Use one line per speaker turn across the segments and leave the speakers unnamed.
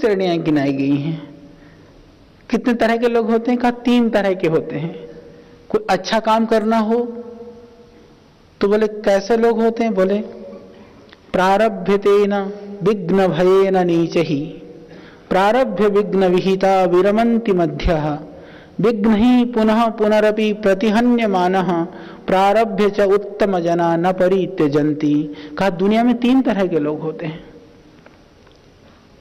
श्रेणियां गिनाई गई हैं। कितने तरह के लोग होते हैं? कहा 3 तरह के होते हैं। कोई अच्छा काम करना हो तो बोले कैसे लोग होते हैं? बोले प्रारभ्यतेन विघ्न भयेन नीचहि प्रारभ्य विघ्न विहिता विरमन्ति मध्यः विघ्न ही पुनः पुनरपि प्रतिहन्यमानः प्रारभ्य च उत्तम जना न परित्यजन्ति। कहा दुनिया में 3 तरह के लोग होते हैं।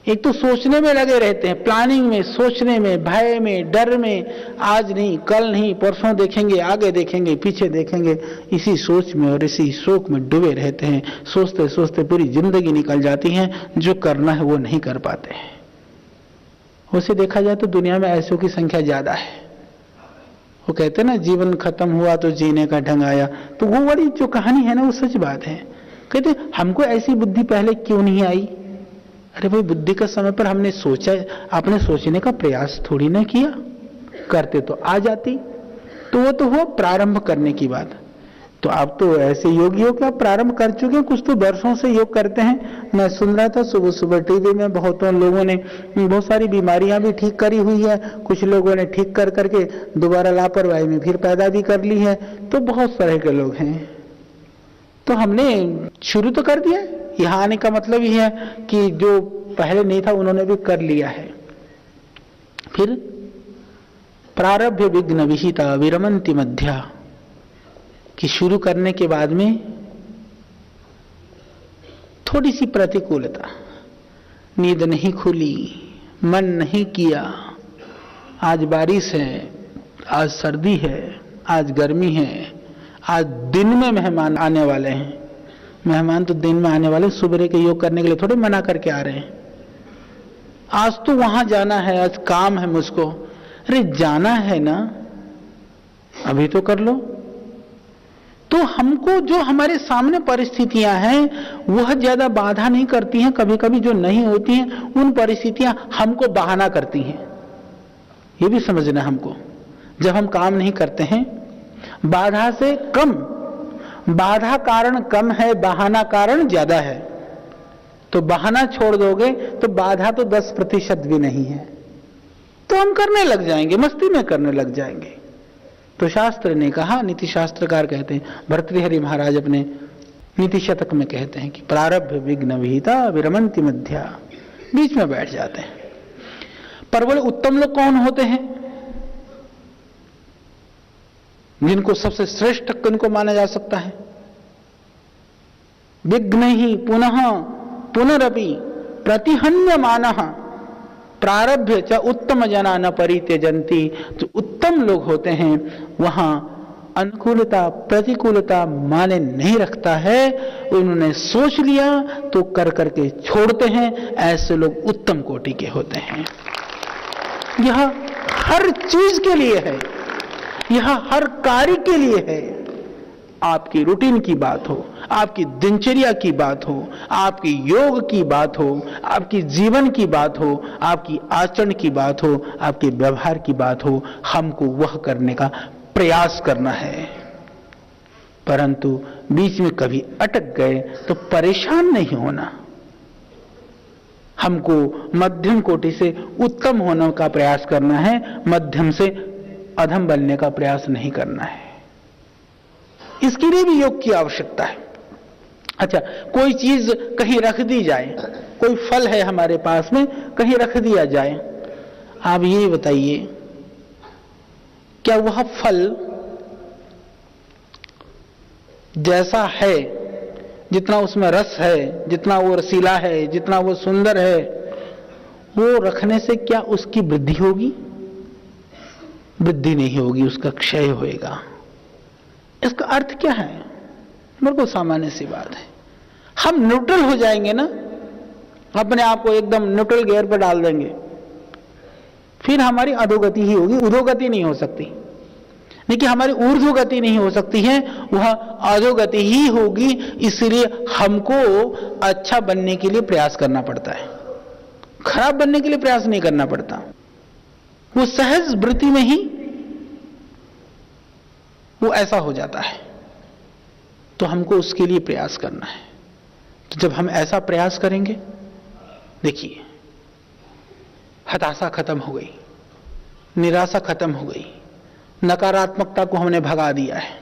एक तो सोचने में लगे रहते हैं, प्लानिंग में, सोचने में, भय में, डर में, आज नहीं, कल नहीं, परसों देखेंगे, आगे देखेंगे, पीछे देखेंगे, इसी सोच में और इसी शोक में डूबे रहते हैं। सोचते सोचते पूरी जिंदगी निकल जाती है, जो करना है वो नहीं कर पाते हैं। उसे देखा जाए तो दुनिया में ऐसों की संख्या ज्यादा है। वो कहते हैं ना, जीवन खत्म हुआ तो जीने का ढंग आया। तो वो वाली जो कहानी है ना, वो सच बात है। कहते हमको ऐसी बुद्धि पहले क्यों नहीं आई? अरे भाई, बुद्धि का समय पर हमने सोचा, आपने सोचने का प्रयास थोड़ी ना किया, करते तो आ जाती। तो वो तो हो प्रारंभ करने की बात। तो आप तो ऐसे योगी हो कि आप प्रारंभ कर चुके हैं, कुछ तो वर्षों से योग करते हैं। मैं सुन रहा था सुबह सुबह टीवी में, बहुतों लोगों ने बहुत सारी बीमारियां भी ठीक करी हुई है, कुछ लोगों ने ठीक कर करके दोबारा लापरवाही में फिर पैदा भी कर ली है। तो बहुत तरह के लोग हैं। तो हमने शुरू तो कर दिया। यहाँ आने का मतलब ही है कि जो पहले नहीं था उन्होंने भी कर लिया है। फिर प्रारभ्य विघ्न विहिता विरमन्ति मध्या, कि शुरू करने के बाद में थोड़ी सी प्रतिकूलता, नींद नहीं खुली, मन नहीं किया, आज बारिश है, आज सर्दी है, आज गर्मी है, आज दिन में मेहमान आने वाले हैं। मेहमान तो दिन में आने वाले, सुबह के योग करने के लिए थोड़े मना करके आ रहे हैं। आज तो वहां जाना है, आज काम है मुझको। अरे जाना है ना, अभी तो कर लो। तो हमको जो हमारे सामने परिस्थितियां हैं वह ज्यादा बाधा नहीं करती हैं। कभी कभी जो नहीं होती हैं उन परिस्थितियां हमको बहाना करती हैं। ये भी समझना हमको। जब हम काम नहीं करते हैं, बाधा से कम, बाधा कारण कम है, बहाना कारण ज्यादा है। तो बहाना छोड़ दोगे तो बाधा तो 10% भी नहीं है। तो हम करने लग जाएंगे, मस्ती में करने लग जाएंगे। तो शास्त्र ने कहा, नीति शास्त्रकार कहते हैं, भर्तृहरि महाराज अपने नीति शतक में कहते हैं कि प्रारब्ध विघ्न विहिता विरमन्ति मध्या, बीच में बैठ जाते हैं। पर बोले उत्तम लोग कौन होते हैं? जिनको सबसे श्रेष्ठ किनको माना जा सकता है? विघ्न ही पुनः पुनरपि प्रतिहन्यमानः प्रारभ्य च उत्तम जना न परित्यजन्ति। जो उत्तम लोग होते हैं वहां अनुकूलता प्रतिकूलता माने नहीं रखता है। उन्होंने सोच लिया तो कर करके छोड़ते हैं। ऐसे लोग उत्तम कोटि के होते हैं। यह हर चीज के लिए है, यह हर कार्य के लिए है। आपकी रूटीन की बात हो, आपकी दिनचर्या की बात हो, आपकी योग की बात हो, आपकी जीवन की बात हो, आपकी आचरण की बात हो, आपके व्यवहार की बात हो, हमको वह करने का प्रयास करना है। परंतु बीच में कभी अटक गए तो परेशान नहीं होना। हमको मध्यम कोटि से उत्तम होने का प्रयास करना है, मध्यम से अधम बनने का प्रयास नहीं करना है। इसके लिए भी योग की आवश्यकता है। अच्छा, कोई चीज कहीं रख दी जाए, कोई फल है हमारे पास में, कहीं रख दिया जाए, आप ये बताइए क्या वह फल जैसा है, जितना उसमें रस है, जितना वो रसीला है, जितना वो सुंदर है, वो रखने से क्या उसकी वृद्धि होगी? वृद्धि नहीं होगी, उसका क्षय होएगा। इसका अर्थ क्या है? बिल्कुल सामान्य सी बात है। हम न्यूट्रल हो जाएंगे ना, अपने आप को एकदम न्यूट्रल गियर पर डाल देंगे, फिर हमारी अधोगति ही होगी, उधोगति नहीं हो सकती। देखिए, हमारी ऊर्ध्वगति नहीं हो सकती है, वह अधोगति ही होगी। इसलिए हमको अच्छा बनने के लिए प्रयास करना पड़ता है, खराब बनने के लिए प्रयास नहीं करना पड़ता। वो सहज वृत्ति में ही वो ऐसा हो जाता है। तो हमको उसके लिए प्रयास करना है। तो जब हम ऐसा प्रयास करेंगे, देखिए हताशा खत्म हो गई, निराशा खत्म हो गई, नकारात्मकता को हमने भगा दिया है।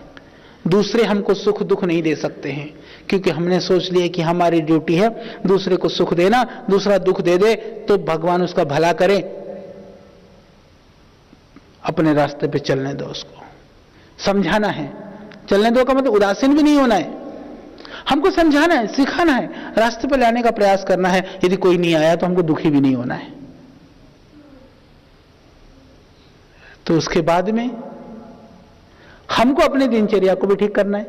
दूसरे हमको सुख दुख नहीं दे सकते हैं, क्योंकि हमने सोच लिया कि हमारी ड्यूटी है दूसरे को सुख देना, दूसरा दुख दे दे तो भगवान उसका भला करे, अपने रास्ते पे चलने दो, उसको समझाना है। चलने दो का मतलब उदासीन भी नहीं होना है, हमको समझाना है, सिखाना है, रास्ते पर लाने का प्रयास करना है। यदि कोई नहीं आया तो हमको दुखी भी नहीं होना है। तो उसके बाद में हमको अपने दिनचर्या को भी ठीक करना है,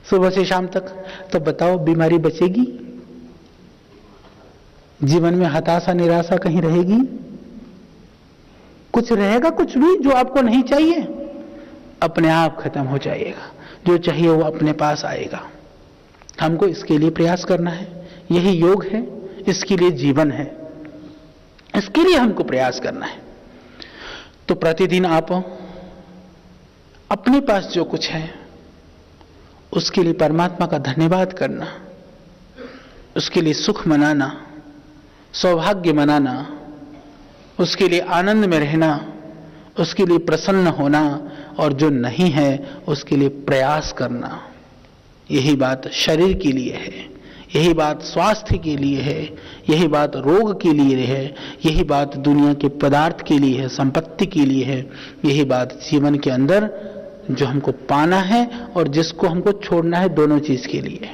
सुबह से शाम तक। तो बताओ, बीमारी बचेगी? जीवन में हताशा निराशा कहीं रहेगी? कुछ रहेगा? कुछ भी जो आपको नहीं चाहिए अपने आप खत्म हो जाएगा, जो चाहिए वो अपने पास आएगा। हमको इसके लिए प्रयास करना है, यही योग है, इसके लिए जीवन है, इसके लिए हमको प्रयास करना है। तो प्रतिदिन आप अपने पास जो कुछ है उसके लिए परमात्मा का धन्यवाद करना, उसके लिए सुख मनाना, सौभाग्य मनाना, उसके लिए आनंद में रहना, उसके लिए प्रसन्न होना, और जो नहीं है उसके लिए प्रयास करना। यही बात शरीर के लिए है, यही बात स्वास्थ्य के लिए है, यही बात रोग के लिए है, यही बात दुनिया के पदार्थ के लिए है, संपत्ति के लिए है, यही बात जीवन के अंदर जो हमको पाना है और जिसको हमको छोड़ना है, दोनों चीज के लिए।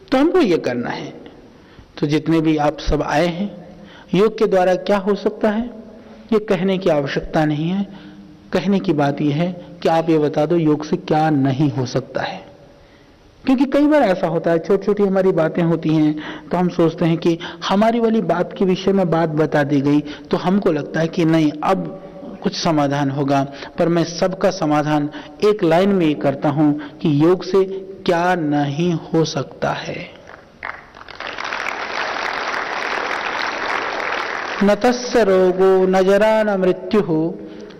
तो हमको ये करना है। तो जितने भी आप सब आए हैं, योग के द्वारा क्या हो सकता है ये कहने की आवश्यकता नहीं है। कहने की बात यह है कि आप ये बता दो योग से क्या नहीं हो सकता है। क्योंकि कई बार ऐसा होता है, छोटी छोटी हमारी बातें होती हैं तो हम सोचते हैं कि हमारी वाली बात के विषय में बात बता दी गई तो हमको लगता है कि नहीं अब कुछ समाधान होगा। पर मैं सबका समाधान एक लाइन में ये करता हूं कि योग से क्या नहीं हो सकता है। न तस्य रोगो न जरा न मृत्यु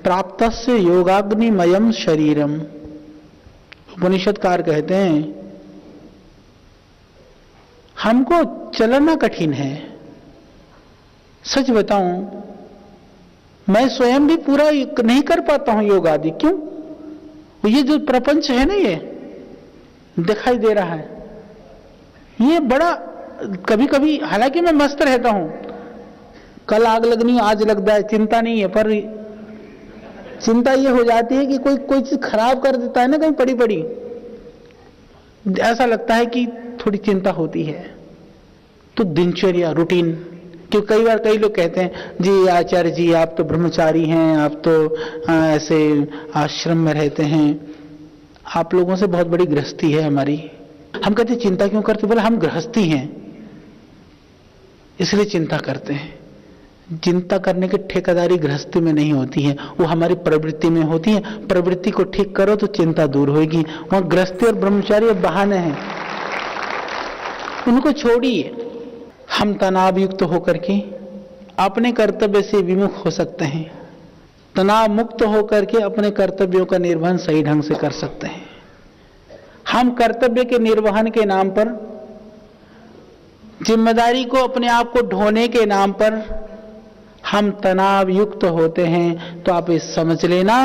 प्राप्तस्य योगाग्निमयम शरीरम। उपनिषदकार कहते हैं हमको चलना कठिन है। सच बताऊं मैं स्वयं भी पूरा नहीं कर पाता हूं योग आदि। क्यों? ये जो प्रपंच है ना, ये दिखाई दे रहा है, ये बड़ा कभी कभी, हालांकि मैं मस्त रहता हूं, कल आग लगनी आज लगता है, चिंता नहीं है, पर चिंता ये हो जाती है कि कोई चीज खराब कर देता है ना कहीं पड़ी पड़ी, ऐसा लगता है कि थोड़ी चिंता होती है। तो दिनचर्या रूटीन, क्योंकि कई बार कई लोग कहते हैं जी आचार्य जी आप तो ब्रह्मचारी हैं, आप तो ऐसे आश्रम में रहते हैं, आप लोगों से बहुत बड़ी गृहस्थी है हमारी। हम कहते चिंता क्यों करते? बोले हम गृहस्थी हैं इसलिए चिंता करते हैं। चिंता करने की ठेकेदारी गृहस्थी में नहीं होती है, वो हमारी प्रवृत्ति में होती है। प्रवृत्ति को ठीक करो तो चिंता दूर होगी। वहां गृहस्थी और ब्रह्मचारी अब बहाने हैं, उनको छोड़िए। हम तनाव युक्त होकर के अपने कर्तव्य से विमुख हो सकते हैं, तनाव मुक्त होकर के अपने कर्तव्यों का निर्वहन सही ढंग से कर सकते हैं। हम कर्तव्य के निर्वहन के नाम पर, जिम्मेदारी को अपने आप को ढोने के नाम पर हम तनाव युक्त होते हैं। तो आप ये समझ लेना,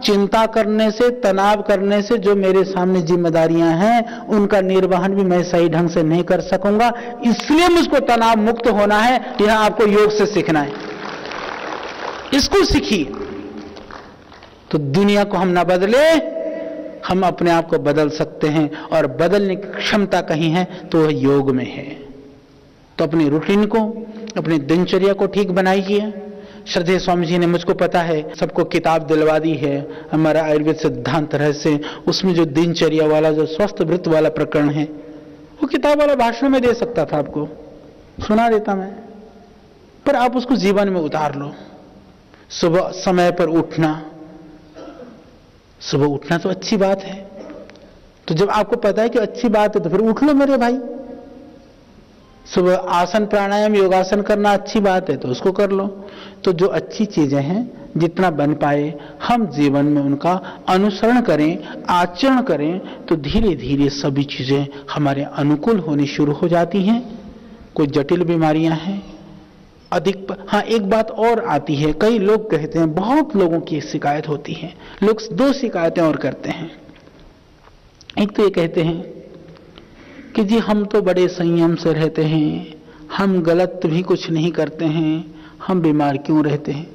चिंता करने से, तनाव करने से जो मेरे सामने जिम्मेदारियां हैं उनका निर्वहन भी मैं सही ढंग से नहीं कर सकूंगा। इसलिए मुझको तनाव मुक्त होना है। यह आपको योग से सीखना है, इसको सीखिए। तो दुनिया को हम ना बदले, हम अपने आप को बदल सकते हैं, और बदलने की क्षमता कहीं है तो वह योग में है। तो अपनी रूटीन को, अपनी दिनचर्या को ठीक बनाइए। श्रद्धेय स्वामी जी ने, मुझको पता है, सबको किताब दिलवा दी है, हमारा आयुर्वेद सिद्धांत रहस्य, उसमें जो दिनचर्या वाला, जो स्वस्थ वृत्त वाला प्रकरण है, वो किताब वाला भाषण में दे सकता था, आपको सुना देता मैं, पर आप उसको जीवन में उतार लो। सुबह समय पर उठना, सुबह उठना तो अच्छी बात है। तो जब आपको पता है कि अच्छी बात है तो फिर उठ लो मेरे भाई। सुबह आसन प्राणायाम योगासन करना अच्छी बात है तो उसको कर लो। तो जो अच्छी चीजें हैं जितना बन पाए हम जीवन में उनका अनुसरण करें, आचरण करें, तो धीरे धीरे सभी चीजें हमारे अनुकूल होनी शुरू हो जाती हैं। कोई जटिल बीमारियां हैं हाँ, एक बात और आती है, कई लोग कहते हैं, बहुत लोगों की शिकायत होती है, लोग दो शिकायतें और करते हैं। एक तो ये कहते हैं कि जी हम तो बड़े संयम से रहते हैं, हम गलत भी कुछ नहीं करते हैं, हम बीमार क्यों रहते हैं।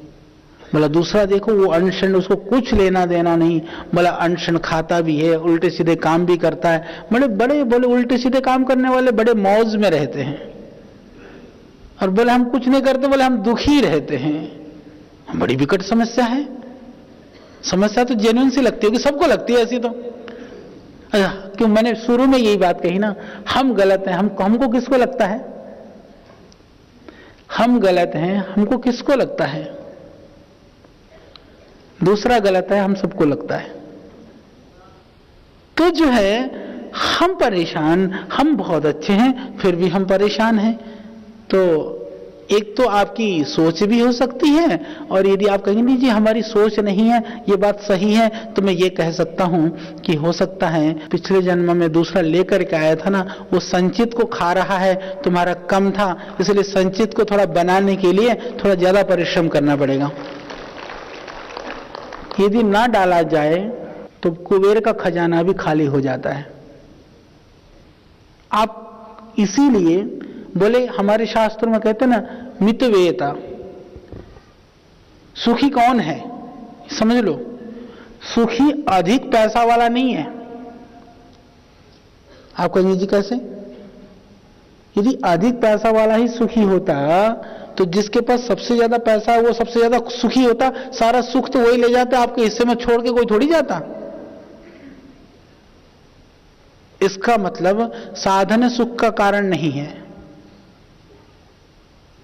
बोला दूसरा देखो, वो अनशन, उसको कुछ लेना देना नहीं, बोला अनशन खाता भी है, उल्टे सीधे काम भी करता है, बड़े बड़े बोले उल्टे सीधे काम करने वाले बड़े मौज में रहते हैं, और बोले हम कुछ नहीं करते, बोले हम दुखी रहते हैं। बड़ी विकट समस्या है। समस्या तो जेन्युइन सी लगती होगी, सबको लगती है ऐसी तो। क्यों मैंने शुरू में यही बात कही ना, हम गलत हैं, हमको किसको लगता है, हम गलत हैं, हमको किसको लगता है, दूसरा गलत है, हम सबको लगता है। तो जो है हम परेशान, हम बहुत अच्छे हैं फिर भी हम परेशान हैं। तो एक तो आपकी सोच भी हो सकती है, और यदि आप कहेंगे नहीं जी हमारी सोच नहीं है, ये बात सही है, तो मैं ये कह सकता हूं कि हो सकता है पिछले जन्म में दूसरा लेकर के आया था ना, वो संचित को खा रहा है, तुम्हारा कम था, इसलिए संचित को थोड़ा बनाने के लिए थोड़ा ज्यादा परिश्रम करना पड़ेगा। यदि ना डाला जाए तो कुबेर का खजाना भी खाली हो जाता है। आप इसीलिए बोले, हमारे शास्त्रों में कहते हैं ना, मितवेता, सुखी कौन है समझ लो, सुखी अधिक पैसा वाला नहीं है। आप कहेंगे जी कैसे, यदि अधिक पैसा वाला ही सुखी होता तो जिसके पास सबसे ज्यादा पैसा है वो सबसे ज्यादा सुखी होता, सारा सुख तो वही ले जाता, आपके हिस्से में छोड़ के कोई थोड़ी जाता। इसका मतलब साधन सुख का कारण नहीं है।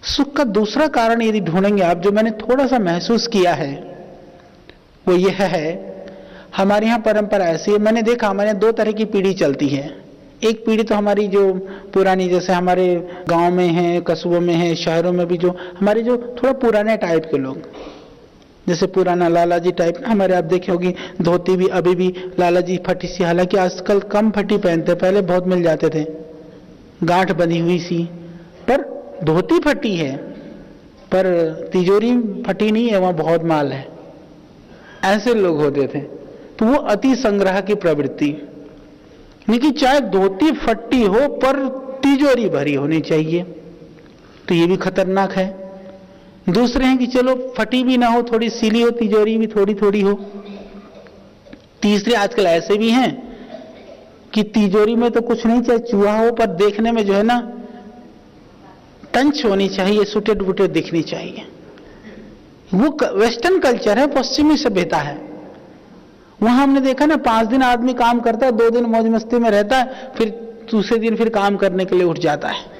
सुख का दूसरा कारण यदि ढूंढेंगे आप, जो मैंने थोड़ा सा महसूस किया है, वो यह है, हमारे यहां परंपरा ऐसी है, मैंने देखा हमारे यहां दो तरह की पीढ़ी चलती है। एक पीढ़ी तो हमारी जो पुरानी, जैसे हमारे गांव में है, कस्बों में है, शहरों में भी जो हमारे जो थोड़ा पुराने टाइप के लोग, जैसे पुराना लाला जी टाइप, हमारे आप देखे होगी धोती भी अभी भी लाला जी फटी सी, हालांकि आजकल कम फटी पहनते, पहले बहुत मिल जाते थे, गांठ बंधी हुई सी, पर धोती फटी है, पर तिजोरी फटी नहीं है, वहां बहुत माल है, ऐसे लोग होते थे। तो वो अति संग्रह की प्रवृत्ति, लेकिन चाहे धोती फटी हो पर तिजोरी भरी होनी चाहिए, तो ये भी खतरनाक है। दूसरे हैं कि चलो फटी भी ना हो, थोड़ी सीली हो, तिजोरी भी थोड़ी थोड़ी हो। तीसरे आजकल ऐसे भी हैं कि तिजोरी में तो कुछ नहीं, चाहे चूहा हो, पर देखने में जो है ना टंच होनी चाहिए, सुटेड बुटेड दिखनी चाहिए। वो वेस्टर्न कल्चर है, पश्चिमी सभ्यता है। वहां हमने देखा ना, 5 दिन आदमी काम करता है, 2 दिन मौज मस्ती में रहता है, फिर दूसरे दिन फिर काम करने के लिए उठ जाता है।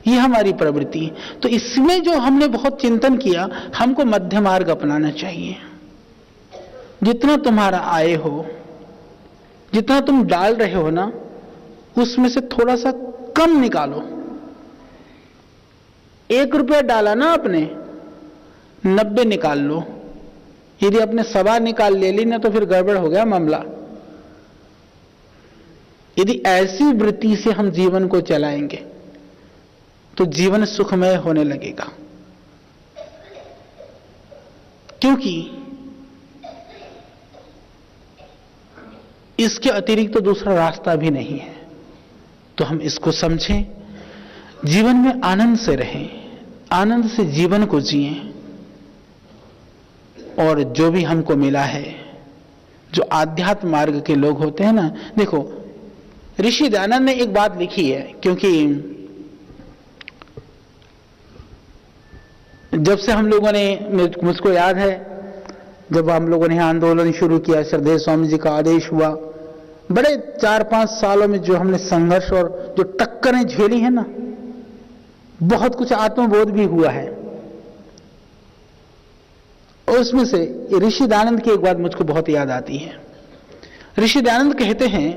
ये हमारी प्रवृत्ति है। तो इसमें जो हमने बहुत चिंतन किया, हमको मध्य मार्ग अपनाना चाहिए। जितना तुम्हारा आय हो, जितना तुम डाल रहे हो ना, उसमें से थोड़ा सा कम निकालो। 1 रुपया डाला ना आपने, 90 निकाल लो। यदि अपने 1.25 निकाल ले ली ना, तो फिर गड़बड़ हो गया मामला। यदि ऐसी वृत्ति से हम जीवन को चलाएंगे तो जीवन सुखमय होने लगेगा, क्योंकि इसके अतिरिक्त तो दूसरा रास्ता भी नहीं है। तो हम इसको समझें, जीवन में आनंद से रहें, आनंद से जीवन को जिएं, और जो भी हमको मिला है, जो आध्यात्म मार्ग के लोग होते हैं ना, देखो ऋषि दयानंद ने एक बात लिखी है, क्योंकि जब से हम लोगों ने, मुझको याद है जब हम लोगों ने आंदोलन शुरू किया, श्रद्धेय स्वामी जी का आदेश हुआ, बड़े 4-5 सालों में जो हमने संघर्ष और जो टक्करें झेली है ना, बहुत कुछ आत्मबोध भी हुआ है। और उसमें से ऋषि दयानंद की एक बात मुझको बहुत याद आती है। ऋषि दयानंद कहते हैं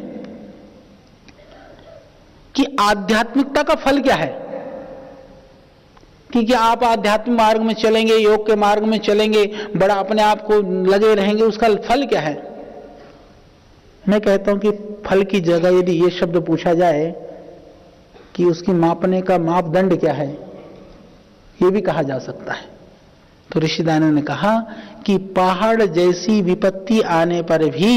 कि आध्यात्मिकता का फल क्या है, कि क्या आप आध्यात्मिक मार्ग में चलेंगे, योग के मार्ग में चलेंगे, बड़ा अपने आप को लगे रहेंगे, उसका फल क्या है। मैं कहता हूं कि फल की जगह यदि ये शब्द पूछा जाए कि उसकी मापने का मापदंड क्या है, ये भी कहा जा सकता है। तो ऋषिदानों ने कहा कि पहाड़ जैसी विपत्ति आने पर भी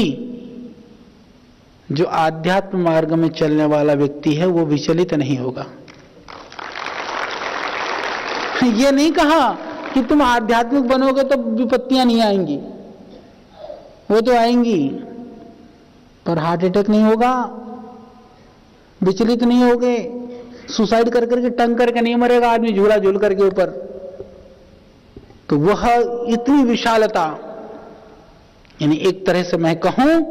जो आध्यात्म मार्ग में चलने वाला व्यक्ति है वो विचलित नहीं होगा। ये नहीं कहा कि तुम आध्यात्मिक बनोगे तो विपत्तियां नहीं आएंगी, वो तो आएंगी, पर हार्ट अटैक नहीं होगा, विचलित नहीं होगे, सुसाइड कर करके टंग करके नहीं मरेगा आदमी झूला झूल करके ऊपर। तो वह इतनी विशालता, यानी एक तरह से मैं कहूं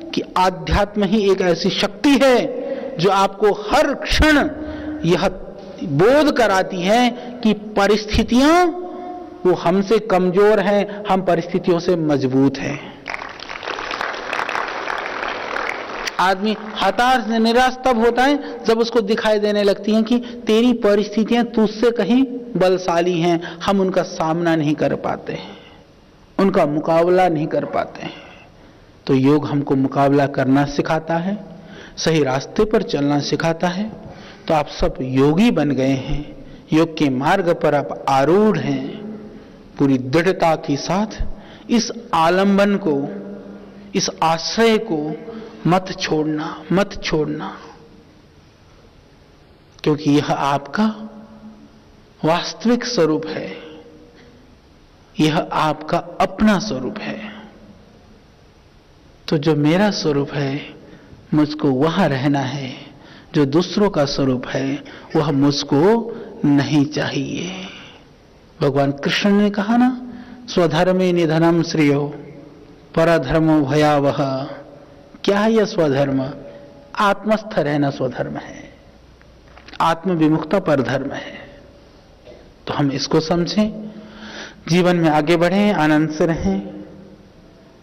कि आध्यात्म ही एक ऐसी शक्ति है जो आपको हर क्षण यह बोध कराती है कि परिस्थितियां वो हमसे कमजोर हैं, हम परिस्थितियों से मजबूत हैं। आदमी हताश निराश तब होता है जब उसको दिखाई देने लगती हैं कि तेरी परिस्थितियां तुझसे कहीं बलशाली हैं, हम उनका सामना नहीं कर पाते हैं, उनका मुकाबला नहीं कर पाते हैं। तो योग हमको मुकाबला करना सिखाता है, सही रास्ते पर चलना सिखाता है। तो आप सब योगी बन गए हैं, योग के मार्ग पर आप आरूढ़ हैं। पूरी दृढ़ता के साथ इस आलंबन को, इस आश्रय को मत छोड़ना, मत छोड़ना, क्योंकि यह आपका वास्तविक स्वरूप है, यह आपका अपना स्वरूप है। तो जो मेरा स्वरूप है मुझको वहां रहना है, जो दूसरों का स्वरूप है वह मुझको नहीं चाहिए। भगवान कृष्ण ने कहा ना, स्वधर्मे निधनम श्रेयो परधर्मो भयावह। क्या है यह स्वधर्म? आत्मस्थ रहना स्वधर्म है, आत्मविमुक्ता परधर्म है। तो हम इसको समझें, जीवन में आगे बढ़ें, आनंद से रहें,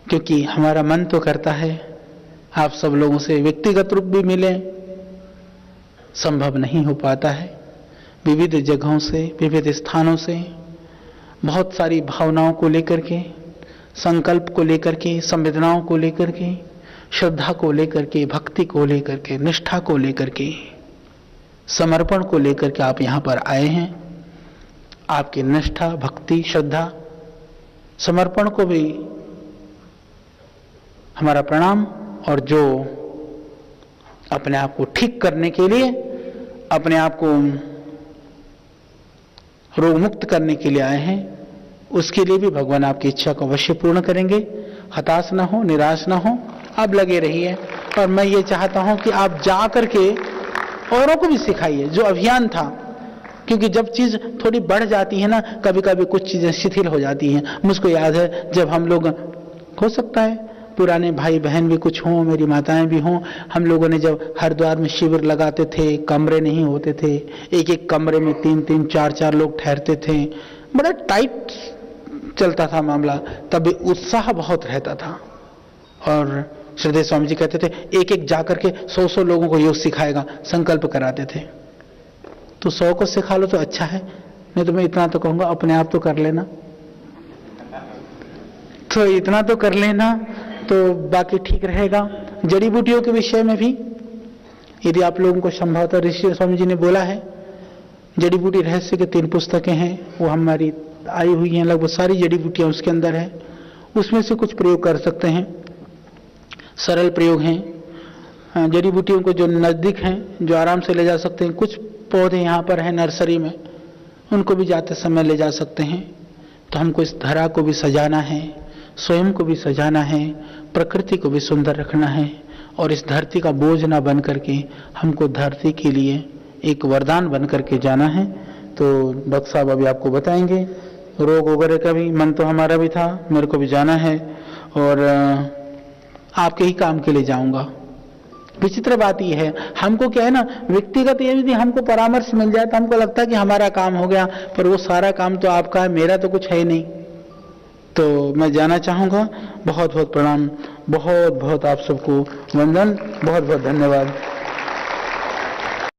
क्योंकि हमारा मन तो करता है आप सब लोगों से व्यक्तिगत रूप भी मिलें, संभव नहीं हो पाता है। विविध जगहों से, विविध स्थानों से, बहुत सारी भावनाओं को लेकर के, संकल्प को लेकर के, संवेदनाओं को लेकर के, श्रद्धा को लेकर के, भक्ति को लेकर के, निष्ठा को लेकर के, समर्पण को लेकर के आप यहां पर आए हैं। आपकी निष्ठा, भक्ति, श्रद्धा, समर्पण को भी हमारा प्रणाम। और जो अपने आप को ठीक करने के लिए, अपने आप को रोग मुक्त करने के लिए आए हैं, उसके लिए भी भगवान आपकी इच्छा को अवश्य पूर्ण करेंगे। हताश ना हो, निराश ना हो, आप लगे रहिए। और मैं ये चाहता हूं कि आप जा करके औरों को भी सिखाइए जो अभियान था, क्योंकि जब चीज थोड़ी बढ़ जाती है ना, कभी कभी कुछ चीजें शिथिल हो जाती हैं। मुझको याद है जब हम लोग, हो सकता है पुराने भाई बहन भी कुछ हों, मेरी माताएं भी हों, हम लोगों ने जब हरिद्वार में शिविर लगाते थे, कमरे नहीं होते थे, एक एक कमरे में 3-3, 4-4 लोग ठहरते थे, बड़ा टाइट चलता था मामला, तभी उत्साह बहुत रहता था। और श्रद्धेय स्वामी जी कहते थे एक एक जाकर के 100-100 लोगों को योग सिखाएगा, संकल्प कराते थे। तो 100 को सिखा लो तो अच्छा है, नहीं तो मैं इतना तो कहूंगा अपने आप तो कर लेना, तो इतना तो कर लेना, तो बाकी ठीक रहेगा। जड़ी बूटियों के विषय में भी यदि आप लोगों को संभवतः ऋषि स्वामी जी ने बोला है, जड़ी बूटी रहस्य के 3 पुस्तकें हैं, वो हमारी आई हुई हैं, लगभग सारी जड़ी बूटियां उसके अंदर है। उसमें से कुछ प्रयोग कर सकते हैं, सरल प्रयोग हैं, जड़ी बूटियों को जो नजदीक हैं, जो आराम से ले जा सकते हैं। कुछ पौधे यहाँ पर हैं नर्सरी में, उनको भी जाते समय ले जा सकते हैं। तो हमको इस धरा को भी सजाना है, स्वयं को भी सजाना है, प्रकृति को भी सुंदर रखना है, और इस धरती का बोझ ना बन करके हमको धरती के लिए एक वरदान बन करके जाना है। तो भक्त साहब अभी आपको बताएंगे। रोग वगैरह का भी मन तो हमारा भी था, मेरे को भी जाना है और आपके ही काम के लिए जाऊंगा। विचित्र बात यह है, हमको क्या है ना, व्यक्तिगत यदि हमको परामर्श मिल जाए तो हमको लगता है कि हमारा काम हो गया, पर वो सारा काम तो आपका है, मेरा तो कुछ है ही नहीं। तो मैं जाना चाहूंगा। बहुत बहुत प्रणाम, बहुत बहुत आप सबको वंदन, बहुत बहुत धन्यवाद।